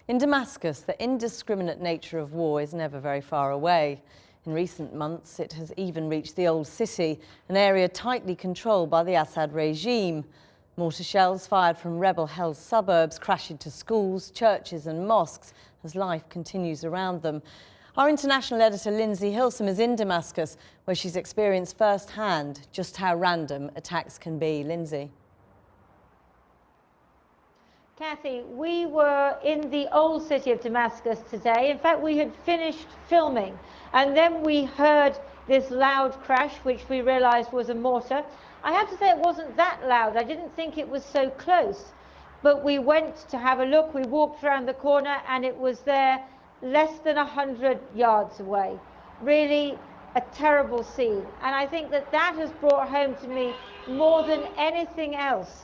In Damascus, the indiscriminate nature of war is never very far away. In recent months, it has even reached the old city, an area tightly controlled by the Assad regime. Mortar shells fired from rebel-held suburbs crash into schools, churches and mosques as life continues around them. Our international editor Lindsay Hilsum is in Damascus, where she's experienced firsthand just how random attacks can be. Lindsay. Kathy, we were in the old city of Damascus today. In fact, we had finished filming, and then we heard this loud crash, which we realized was a mortar. I have to say it wasn't that loud. I didn't think it was so close, but we went to have a look. We walked around the corner, and it was there less than 100 yards away. Really a terrible scene. And I think that has brought home to me more than anything else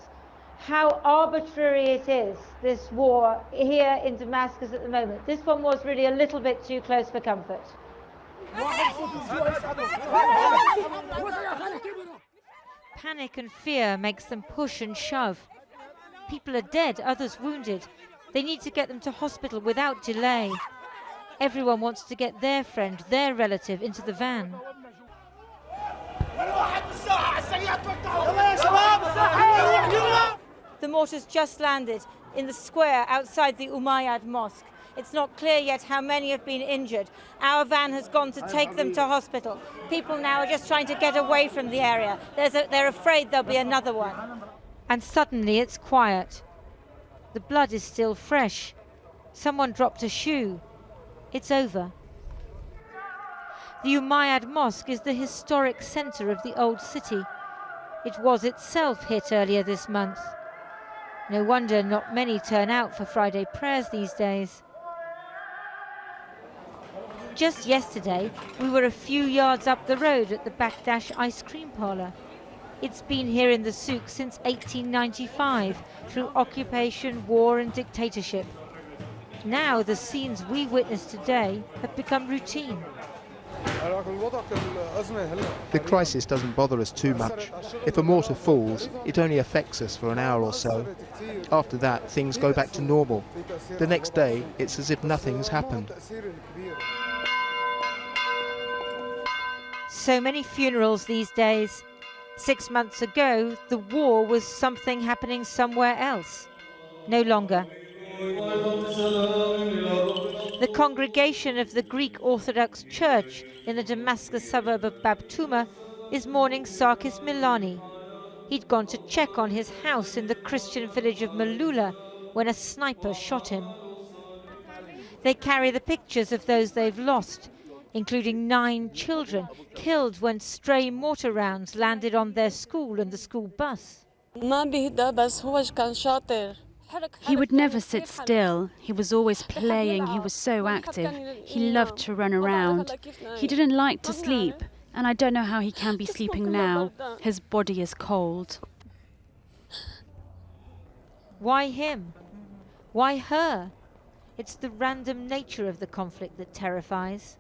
how arbitrary it is, this war here in Damascus at the moment. This one was really a little bit too close for comfort. Panic and fear makes them push and shove. People are dead, others wounded. They need to get them to hospital without delay. Everyone wants to get their friend, their relative, into the van. The mortars just landed in the square outside the Umayyad Mosque. It's not clear yet how many have been injured. Our van has gone to take them to hospital. People now are just trying to get away from the area. They're afraid there'll be another one. And suddenly it's quiet. The blood is still fresh. Someone dropped a shoe. It's over. The Umayyad Mosque is the historic centre of the old city. It was itself hit earlier this month. No wonder not many turn out for Friday prayers these days. Just yesterday, we were a few yards up the road at the Bakdash ice cream parlour. It's been here in the souk since 1895, through occupation, war and dictatorship. Now the scenes we witness today have become routine. The crisis doesn't bother us too much. If a mortar falls, it only affects us for an hour or so. After that, things go back to normal. The next day, it's as if nothing's happened. So many funerals these days. 6 months ago, the war was something happening somewhere else. No longer. The congregation of the Greek Orthodox Church in the Damascus suburb of Bab Tuma is mourning Sarkis Milani. He'd gone to check on his house in the Christian village of Malula when a sniper shot him. They carry the pictures of those they've lost, including 9 children killed when stray mortar rounds landed on their school and the school bus. He would never sit still. He was always playing. He was so active. He loved to run around. He didn't like to sleep, and I don't know how he can be sleeping now. His body is cold. Why him? Why her? It's the random nature of the conflict that terrifies.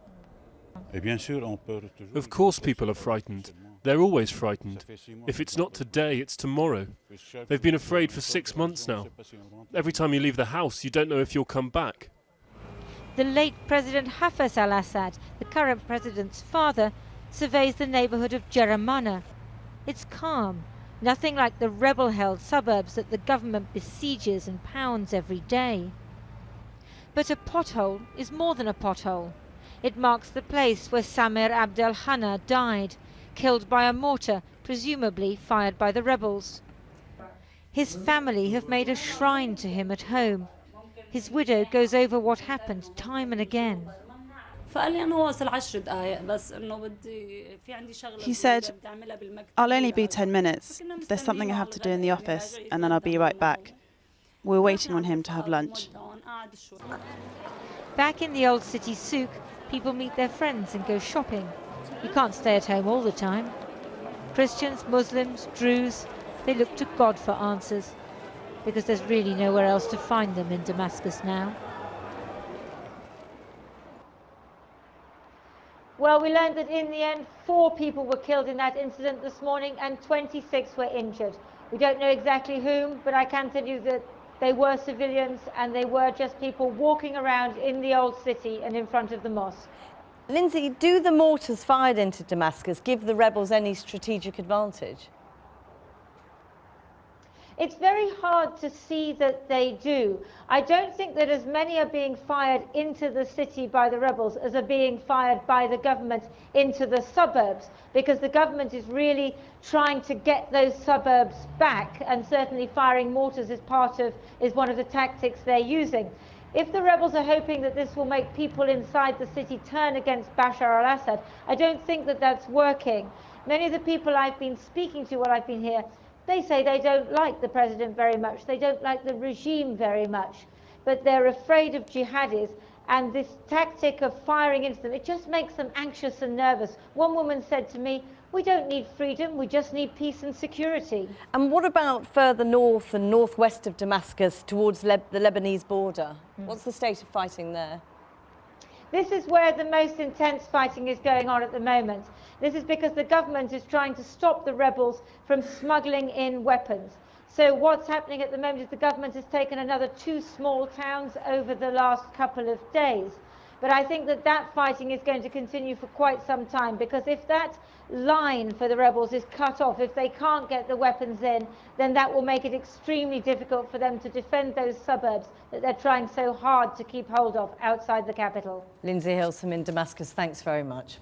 Of course people are frightened. They're always frightened. If it's not today, it's tomorrow. They've been afraid for 6 months now. Every time you leave the house, you don't know if you'll come back. The late President Hafez al-Assad, the current president's father, surveys the neighbourhood of Jeramana. It's calm, nothing like the rebel-held suburbs that the government besieges and pounds every day. But a pothole is more than a pothole. It marks the place where Samer Abdelhana died, killed by a mortar, presumably fired by the rebels. His family have made a shrine to him at home. His widow goes over what happened time and again. He said, "I'll only be 10 minutes. There's something I have to do in the office, and then I'll be right back." We're waiting on him to have lunch. Back in the old city souk, people meet their friends and go shopping. You can't stay at home all the time. Christians, Muslims, Druze, they look to God for answers, because there's really nowhere else to find them in Damascus now. Well, we learned that in the end, 4 people were killed in that incident this morning and 26 were injured. We don't know exactly whom, but I can tell you that they were civilians and they were just people walking around in the old city and in front of the mosque. Lindsay, do the mortars fired into Damascus give the rebels any strategic advantage? It's very hard to see that they do. I don't think that as many are being fired into the city by the rebels as are being fired by the government into the suburbs, because the government is really trying to get those suburbs back, and certainly firing mortars is one of the tactics they're using. If the rebels are hoping that this will make people inside the city turn against Bashar al-Assad, I don't think that that's working. Many of the people I've been speaking to while I've been here, they say they don't like the president very much, they don't like the regime very much, but they're afraid of jihadis, and this tactic of firing into them, it just makes them anxious and nervous. One woman said to me, "We don't need freedom, we just need peace and security." And what about further north and northwest of Damascus towards the Lebanese border? What's the state of fighting there? This is where the most intense fighting is going on at the moment. This is because the government is trying to stop the rebels from smuggling in weapons. So what's happening at the moment is the government has taken another 2 small towns over the last couple of days. But I think that that fighting is going to continue for quite some time, because if that line for the rebels is cut off, if they can't get the weapons in, then that will make it extremely difficult for them to defend those suburbs that they're trying so hard to keep hold of outside the capital. Lindsay Hilsum in Damascus, thanks very much.